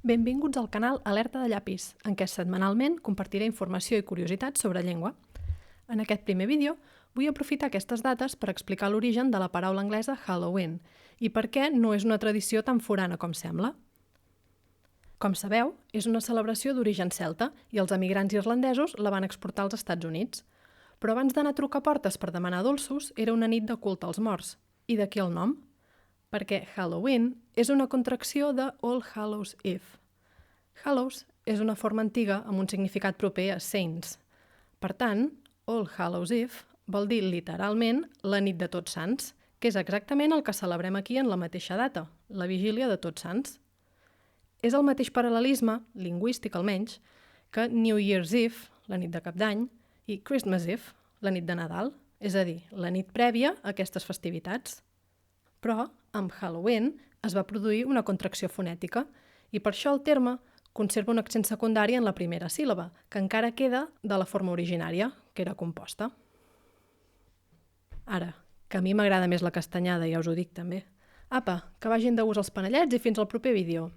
Benvinguts al canal Alerta de Llapis, en què setmanalment compartiré informació i curiositats sobre llengua. En aquest primer vídeo vull aprofitar aquestes dates per explicar l'origen de la paraula anglesa Halloween i per què no és una tradició tan forana com sembla. Com sabeu, és una celebració d'origen celta i els emigrants irlandesos la van exportar als Estats Units. Però abans d'anar a trucar portes per demanar dolços, era una nit de culte als morts. I d'aquí el nom? Perquè Halloween és una contracció de All Hallows Eve. Hallows és una forma antiga amb un significat proper a Saints. Per tant, All Hallows Eve vol dir literalment la nit de Tots Sants, que és exactament el que celebrem aquí en la mateixa data, la vigília de Tots Sants. És el mateix paral·lelisme, lingüístic almenys, que New Year's Eve, la nit de Cap d'Any, i Christmas Eve, la nit de Nadal, és a dir, la nit prèvia a aquestes festivitats. Però, amb Halloween, es va produir una contracció fonètica i per això el terme conserva un accent secundari en la primera síl·laba, que encara queda de la forma originària, que era composta. Ara, que a mi m'agrada més la castanyada, ja us ho dic també. Apa, que vagin de gust els panellets i fins al proper vídeo!